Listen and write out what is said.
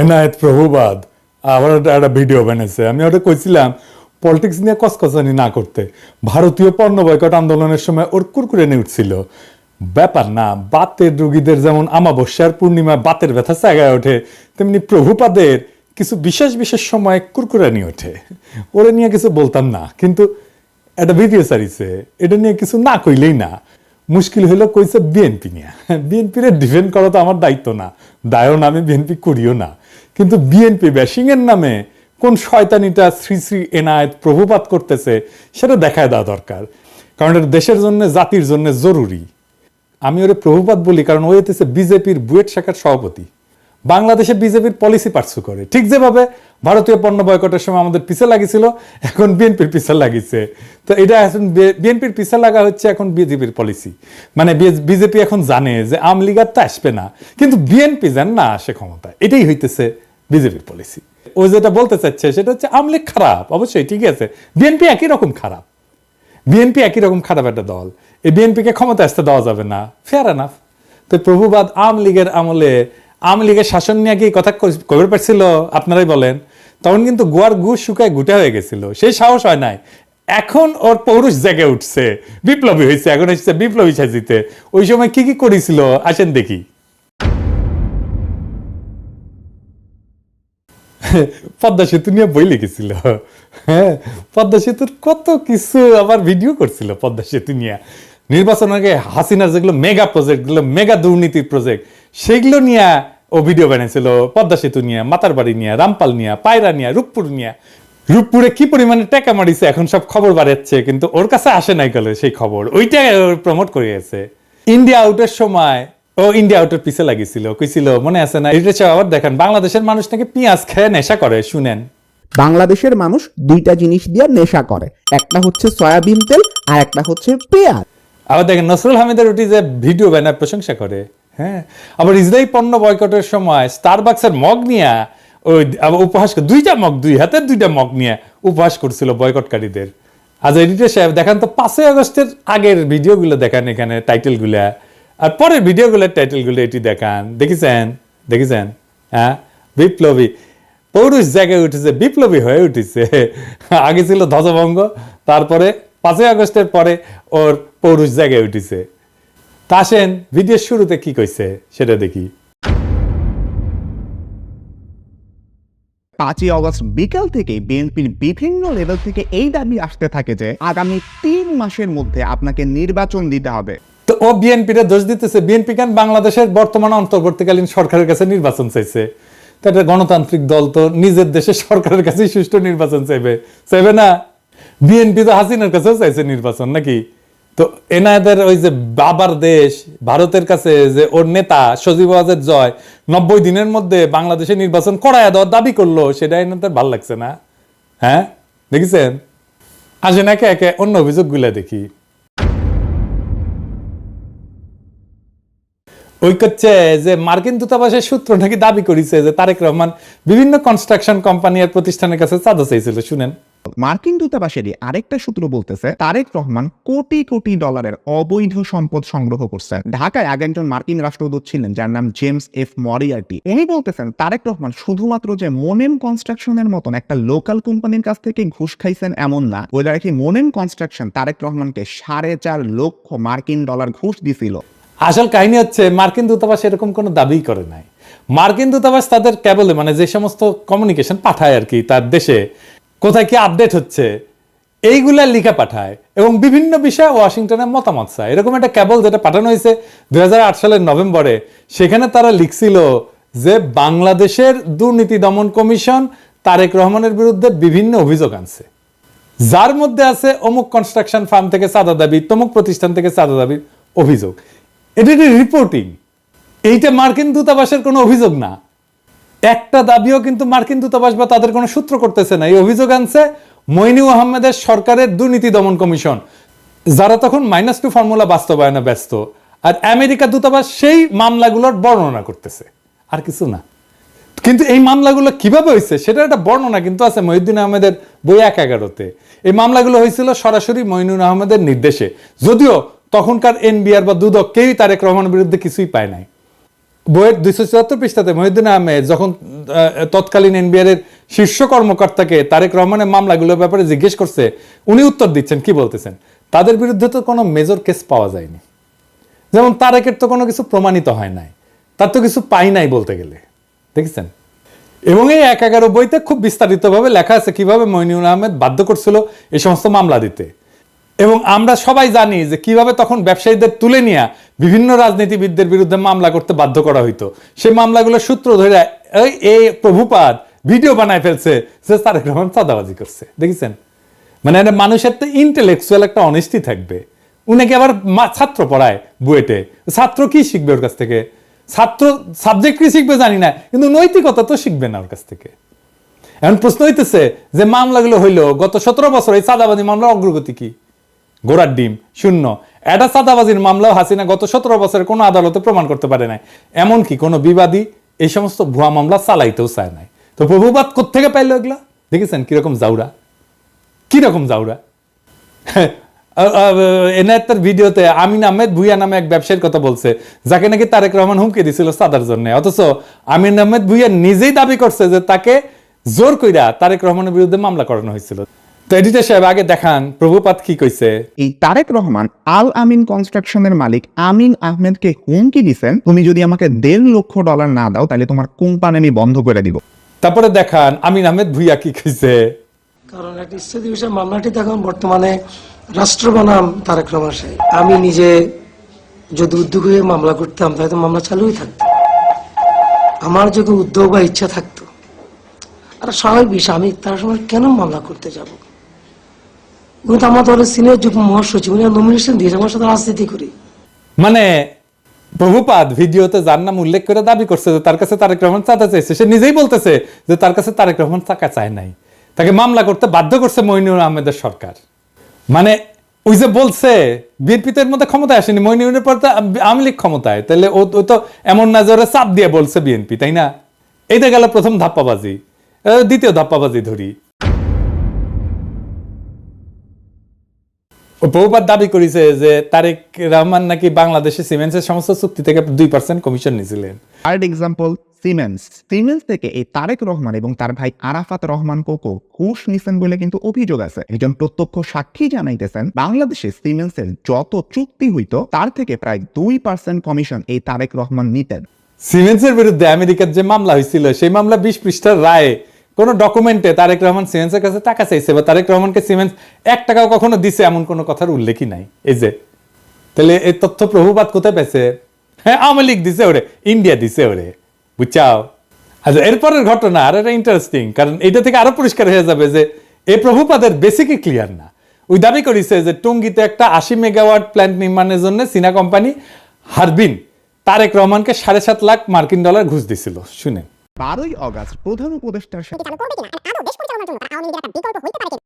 এনায়েত প্রভুবাদ আবার একটা ভিডিও বানাইছে। আমি ওটা কইছিলাম পলিটিক্স নিয়ে কসকসানি না করতে। ভারতীয় পণ্য বয়কট আন্দোলনের সময় ওর কুরকুরে নিয়ে উঠছিল। ব্যাপার না, বাতের রোগীদের যেমন আমাবস্যার পূর্ণিমা বাতের ব্যথা জায়গায় ওঠে, তেমনি প্রভুপাদের কিছু বিশেষ বিশেষ সময় কুরকুরে নিয়ে ওঠে। ওরে নিয়ে কিছু বলতাম না, কিন্তু একটা ভিডিও সারিছে, এটা নিয়ে কিছু না কইলেই না। মুশকিল হইলো কইছে বিএনপি নিয়ে। বিএনপির ডিফেন্ড করা তো আমার দায়িত্ব না, দায়ও না, আমি বিএনপি করিও না। কিন্তু বিএনপি ব্যাশিং এর নামে কোন শয়তানিটা শ্রী শ্রী এনায়েত প্রভুপাত করতেছে সেটা দেখায় দেওয়া দরকার, কারণ এটা দেশের জন্য জাতির জন্য জরুরি। আমি ওরে প্রভুপাত বলি কারণ ও হইতেছে বিজেপির বুয়েট শাখার সভাপতি। বাংলাদেশে বিজেপির পলিসি পার্সু করে, ঠিক যেভাবে ভারতীয় পণ্য বয়কটের সময় আমাদের পিছে লাগিয়েছিল, এখন বিএনপির পিছে লাগিয়েছে। তো এটা এখন বিএনপির পিছে লাগা হচ্ছে এখন বিজেপির পলিসি। মানে বিজেপি এখন জানে যে আওয়ামী লীগ আর তো আসবে না, কিন্তু বিএনপি যেন না আসে ক্ষমতায়, এটাই হইতেছে বিজেপির পলিসি। ও যেটা বলতে চাচ্ছে সেটা হচ্ছে আওয়ামী লীগ খারাপ, অবশ্যই ঠিক আছে, বিএনপি একই রকম খারাপ। বিএনপি একই রকম খারাপ একটা দল, এই বিএনপিকে ক্ষমতা আসতে দেওয়া যাবে না, ফেয়ার এনাফ। তো প্রভুবাদ আওয়ামী লীগের আমলে আওয়ামী লীগের শাসন নিয়ে কি কথা কবে পারছিল আপনারাই বলেন? তখন কিন্তু গোয়ার গু শুকায় গুটা হয়ে গেছিল, সেই সাহস হয় নাই। এখন ওর পৌরুষ জেগে উঠছে, বিপ্লবী হয়েছে, এখন হচ্ছে বিপ্লবী সাজিতে। ওই সময় কি কি করেছিল আসেন দেখি। পদ্মা সেতু নিয়ে বই লিখেছিল। হ্যাঁ, পদ্মা সেতুর কত কিছু আবার ভিডিও করছিল পদ্মা সেতু নিয়ে। নির্বাচন আগে হাসিনার যেগুলো মেগা প্রজেক্ট, গুলো মেগা দুর্নীতির প্রজেক্ট, সেগুলো নিয়ে ও ভিডিও বানিয়েছিল। পদ্মা সেতু নিয়ে, মাতারবাড়ি নিয়ে, রামপাল নিয়ে, পায়রা নিয়ে, রূপপুর নিয়ে। রূপপুরে কি পরিমাণে টাকা মারিছে এখন সব খবর বাড়াচ্ছে, কিন্তু ওর কাছে আসে নাই গেল সেই খবর, ওইটা প্রমোট করে গেছে। ইন্ডিয়া আউটের সময় ও ইন্ডিয়া আউটের পিছে লাগিয়েছিল, কইছিল মনে আছে না? এটা আবার দেখেন, বাংলাদেশের মানুষ নাকি পেঁয়াজ খেয়ে নেশা করে। শুনেন, বাংলাদেশের মানুষ দুইটা জিনিস দিয়ে নেশা করে, একটা হচ্ছে সয়াবিন তেল আর একটা হচ্ছে পেঁয়াজ। আবার দেখেন নসরুল হামিদের ওটি যে ভিডিও ব্যানার প্রশংসা করে। হ্যাঁ, আবার ইসরায়েলি পণ্য বয়কটের সময় স্টারবাক্সের মগ নিয়ে ওই উপহাস, দুইটা মগ, দুই হাতের দুইটা মগ নিয়ে উপহাস করছিল বয়কটকারীদের। আজ এডিটর সাহেব দেখান তো 5ই আগস্টের আগের ভিডিওগুলো দেখান, এখানে টাইটেলগুলা, আর পরের ভিডিওগুলোর টাইটেলগুলো এটি দেখান। দেখেছেন? দেখেছেন? হ্যাঁ, বিপ্লবী পৌরুষ জায়গায় উঠেছে, বিপ্লবী হয়ে উঠেছে। আগে ছিল ধ্বজভঙ্গ, তারপরে 5ই আগস্টের পরে ওর পৌরুষ জায়গায় উঠেছে। তা আসেন ভিডিওর শুরুতে কি কইছে সেটা দেখি। 5ই অগস্ট বিকাল থেকে বিএনপির বিভিন্ন লেভেল থেকে এই দাবি আসতে থাকে যে আগামী 3 মাসের মধ্যে আপনাকে নির্বাচন দিতে হবে। তো ও বিএনপির দোষ দিতেছে। বিএনপি কেন বাংলাদেশের বর্তমান অন্তর্বর্তীকালীন সরকারের কাছে নির্বাচন চাইছে? তো একটা গণতান্ত্রিক দল তো নিজের দেশের সরকারের কাছে সুষ্ঠু নির্বাচন চাইবে না? বিএনপি তো হাসিনার কাছেও চাইছে নির্বাচন নাকি? তো এনাদের ওই যে বাবার দেশ ভারতের কাছে যে ওর নেতা সজীব ওয়াজেদ জয় 90 দিনের মধ্যে বাংলাদেশে নির্বাচন করায় দেওয়ার দাবি করলো, সেটা এনাদের ভাল লাগছে না? হ্যাঁ, দেখেছেন? আসেন একে একে অন্য অভিযোগগুলা দেখি। ওই করছে যে মার্কিন দূতাবাসের সূত্র নাকি দাবি করেছে যে তারেক রহমান বিভিন্ন কনস্ট্রাকশন কোম্পানি আর প্রতিষ্ঠানের কাছে চাঁদা চাইছিল। শুনেন, মার্কিন দূতাবাসেরই আরেকটা সূত্র বলতেছে তারেক রহমান কোটি কোটি ডলারের অবৈধ সম্পদ সংগ্রহ করছেন। ঢাকায় আগে একজন মার্কিন রাষ্ট্রদূত ছিলেন যার নাম জেমস এফ মরিয়ার্টি। উনি বলতেছেন তারেক রহমান শুধুমাত্র যে মোনেম কনস্ট্রাকশনের মতন একটা লোকাল কোম্পানির কাছ থেকে ঘুষ খাইছেন এমন না, ওই কি মোনেম কনস্ট্রাকশন তারেক রহমানকে 4.5 লক্ষ মার্কিন ডলার ঘুষ দিছিল। আসল কাহিনী হচ্ছে মার্কিন দূতাবাস এরকম কোনো দাবি করে নাই। মার্কিন দূতাবাস তাদের কেবলে মানে যে সমস্ত কমিউনিকেশন পাঠায় আর কি, তার দেশে কোথায় কি আপডেট হচ্ছে এইগুলা লিখে পাঠায় এবং বিভিন্ন বিষয়ে ওয়াশিংটনের মতামত চায়। এরকম একটা কেবল যেটা পাঠানো হয়েছে 2008 সালের নভেম্বরে, সেখানে তারা লিখছিল যে বাংলাদেশের দুর্নীতি দমন কমিশন তারেক রহমানের বিরুদ্ধে বিভিন্ন অভিযোগ আনছে, যার মধ্যে আছে অমুক কনস্ট্রাকশন ফার্ম থেকে চাঁদা দাবি, তমুক প্রতিষ্ঠান থেকে চাঁদা দাবির অভিযোগ। এটা রিপোর্টিং, এইটা মার্কিন দূতাবাসের কোনো অভিযোগ না। একটা দাবিও কিন্তু মার্কিন দূতাবাস বা তাদের কোনো সূত্র করতেছে না। এই অভিযোগ আনছে মইনুল আহমেদের সরকারের দুর্নীতি দমন কমিশন, যারা তখন -2 ফর্মুলা বাস্তবায়নে ব্যস্ত। আর আমেরিকা দূতাবাস সেই মামলাগুলোর বর্ণনা করতেছে, আর কিছু না। কিন্তু এই মামলাগুলো কিভাবে হয়েছে সেটা একটা বর্ণনা কিন্তু আছে মহিউদ্দিন আহমেদের বই 1/11-তে। এই মামলাগুলো হয়েছিল সরাসরি মইনুল আহমেদের নির্দেশে, যদিও তখনকার এনবিআর বা দুদক কেউই তারেক রহমানের বিরুদ্ধে কিছুই পায় নাই। বইয়ের 274 পৃষ্ঠাতে মহিউদ্দিন আহমেদ যখন তৎকালীন এনবিআর এর শীর্ষ কর্মকর্তাকে তারেক রহমানের মামলাগুলোর ব্যাপারে জিজ্ঞেস করছে, উনি উত্তর দিচ্ছেন, কি বলতেছেন, তাদের বিরুদ্ধে তো কোনো মেজর কেস পাওয়া যায়নি, যেমন তারেকের তো কোনো কিছু প্রমাণিত হয় নাই, তার তো কিছু পাই নাই বলতে গেলে, দেখেছেন। এবং এই 1/11 বইতে খুব বিস্তারিতভাবে লেখা আছে কিভাবে মইনুল আহমেদ বাধ্য করছিল এই সমস্ত মামলা দিতে। এবং আমরা সবাই জানি যে কিভাবে তখন ব্যবসায়ীদের তুলে নিয়ে বিভিন্ন রাজনীতিবিদদের বিরুদ্ধে মামলা করতে বাধ্য করা হইতো। সেই মামলাগুলোর সূত্র ধরে এই প্রভুপাদ ভিডিও বানায় ফেলছে যে তারেক রহমান চাঁদাবাজি করছে, দেখেছেন। মানে মানুষের তো ইন্টেলেকচুয়াল একটা অনেস্টি থাকবে। উনাকে আবার ছাত্র পড়ায় বুয়েটে, ছাত্র কি শিখবে ওর কাছ থেকে? ছাত্র সাবজেক্ট কি শিখবে জানি না, কিন্তু নৈতিকতা তো শিখবে না ওর কাছ থেকে। এখন প্রশ্ন হইতেছে যে মামলাগুলো হইলো গত 17 বছর, এই চাঁদাবাজি মামলার অগ্রগতি কি? গোড়ার ডিম, শূন্য। এটা চাঁদাবাজির মামলাও হাসিনা গত 17 বছরের কোনো আদালতে প্রমাণ করতে পারে নাই, এমনকি কোনো বিবাদী এই সমস্ত ভুয়া মামলা চালাইতেও চায় নাই। তো প্রভুবাদ কোত্থেকে পাইলো এগুলা? দেখেছেন কিরকম জাউরা, কিরকম জাউরা। এনায়েতের ভিডিওতে আমিন আহমেদ ভুইয়া নামে এক ব্যবসায়ীর কথা বলছে, যাকে নাকি তারেক রহমান হুমকি দিছিল চাঁদার জন্য। অথচ আমিন আহমেদ ভুইয়া নিজেই দাবি করছে যে তাকে জোর কইরা তারেক রহমানের বিরুদ্ধে মামলা করানো হয়েছিল। তো এডিটর সাহেব আগে দেখান প্রভুপাত কি কইছে। এই তারেক রহমান আল আমিন কনস্ট্রাকশনের মালিক আমিন আহমেদকে হুমকি দিছেন, তুমি যদি আমাকে $1.5 লক্ষ না দাও তাহলে তোমার কোম্পানি আমি বন্ধ করে দিব। তারপরে দেখান আমিন আহমেদ ভুইয়া কি কইছে। কারণ একটা স্থিতি বিষয় মামলাটি দেখুন বর্তমানে রাষ্ট্র বনাম তারেক রহমান সাহেব। আমি নিজে যদি উদ্যোগ হয়ে মামলা করতাম তাহলে তো মামলা চালুই থাকতো। আমার যদি উদ্যোগ বা ইচ্ছা থাকতো, আর স্বাভাবিক বিষয়, আমি তার সময় কেন মামলা করতে যাব? উনি তো আমার দলের সিনিয়র যুগ্ম মহাসচিব, উনি নমিনেশন দিয়েছে, আমার সাথে রাজনীতি করি। মানে প্রভুপাদ ভিডিওতে যার নাম উল্লেখ করে দাবি করছে যে তার কাছে তারেক রহমান চাঁদা চাইছে, সে নিজেই বলতেছে যে তার কাছে তারেক রহমান টাকা চায় নাই, তাকে মামলা করতে বাধ্য করছে মইনুল আহমেদের সরকার। মানে ওই যে বলছে বিএনপিতে এর মধ্যে ক্ষমতায় আসেনি, মইনুলের পর তো আওয়ামী লীগ ক্ষমতায়, তাহলে ও তো এমন না জোরে চাপ দিয়ে বলছে বিএনপি, তাই না? এইটা গেল প্রথম ধাপ্পাবাজি। দ্বিতীয় ধাপ্পাবাজি ধরি, প্রভুপাত দাবি করেছে যে তারেক রহমান নাকি বাংলাদেশে সিমেন্টসের সমস্ত চুক্তি থেকে 2% কমিশন নিয়েছিলেন। থার্ড এক্সাম্পল সিমেন্স থেকে এই তারেক রহমান এবং তার ভাই আরাফাত রহমান কোকো ঘুষ নিছেন বলে কিন্তু অভিযোগ আছে। একজন প্রত্যক্ষ সাক্ষী জানাইতেছেন বাংলাদেশে সিমেন্সের যত চুক্তি হইতো তার থেকে প্রায় 2% কমিশন এই তারেক রহমান নিতেন। সিমেন্সের বিরুদ্ধে আমেরিকার যে মামলা হয়েছিল সেই মামলা 20 পৃষ্ঠার রায়ে কোন ডকুমেন্টে তারেক রহমান সিমেন্সের কাছে টাকা চাইছে বা তারেক রহমানকে সিমেন্স 1 টাকাও কখনো দিছে এমন কোনো কথার উল্লেখই নাই। এই যে তাহলে এই তথ্য প্রভুপাত কোথায় পেয়েছে? হ্যাঁ, আওয়ামী লীগ দিছে ওরে, ইন্ডিয়া দিছে ওরে, বুঝছাও। আচ্ছা, এরপরের ঘটনা আর এটা ইন্টারেস্টিং, কারণ এটা থেকে আরো পরিষ্কার হয়ে যাবে যে এই প্রভুপাদের বেসিকই ক্লিয়ার না। ওই দাবি করেছে যে টঙ্গীতে একটা 80 মেগাওয়াট প্ল্যান্ট নির্মাণের জন্য চীনা কোম্পানি হারবিন তারেক রহমানকে $7.5 লাখ মার্কিন ডলার ঘুষ দিছিল। শুনেন, 12ই অগাস্ট প্রধান উপদেষ্টার সাথে চালু করবে কিনা, আর আদৌ দেশ পরিচালনার জন্য তারা আওয়ামী লীগের একটা বিকল্প হইতে পারে কিনা।